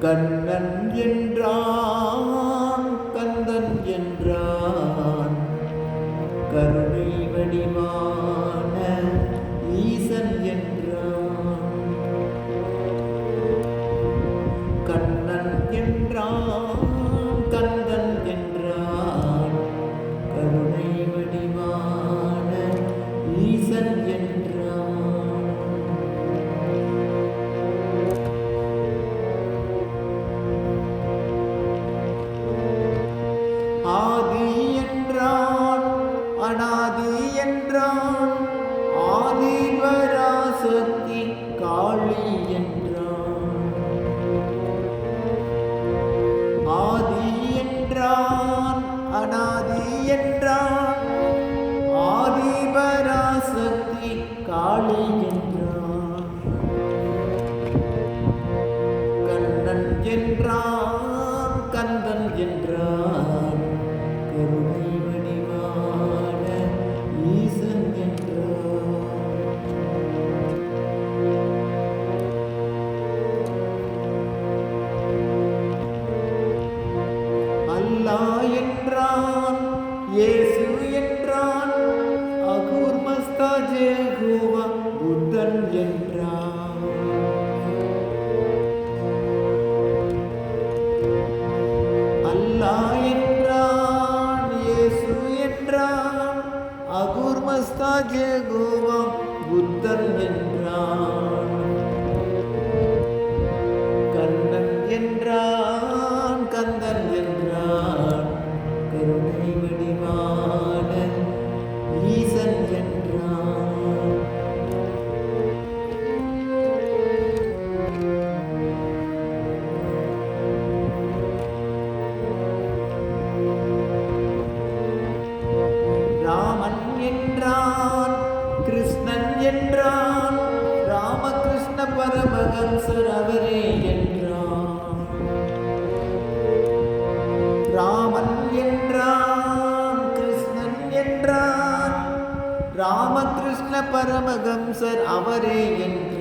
கண்ணன் என்றான் கந்தன் என்றான் கருணை வடிவான ஈசன் என்றான். கண்ணன் என்றான் கந்தன் என்றான் கருணை வடிவான ஈசன் என்றான். ஆதி என்றான் அநாதி என்றான் ஆதிபராசக்தி காளி என்றான். ஆதி என்றான் அநாதி என்றான் ஆதிபராசக்தி காளி என்றான். கண்ணன் என்றான் கந்தன் என்றான் கருணை வடிவான ஈசன் என்றான். அல்லாஹ் என்றான் இயேசு என்றான் அகூர் மஸ்தா ஜெகோவா புத்தன் என்றான். அல்லாஹ் என்றான் இயேசு என்றான் அகூர் மஸ்தா ஜெகோவா புத்தன் என்றான். கண்ணன் என்றான் கந்தன் என்றான் கருணை வடிவான ஈசன் என்றான். ராமன் என்றான் கிருஷ்ணன் என்றான் ராமகிருஷ்ண பரமஹம்சர் அவரே என்றான். ராமன் என்றான் கிருஷ்ணன் என்றான் ராமகிருஷ்ண பரமஹம்சர் அவரே என்றான்.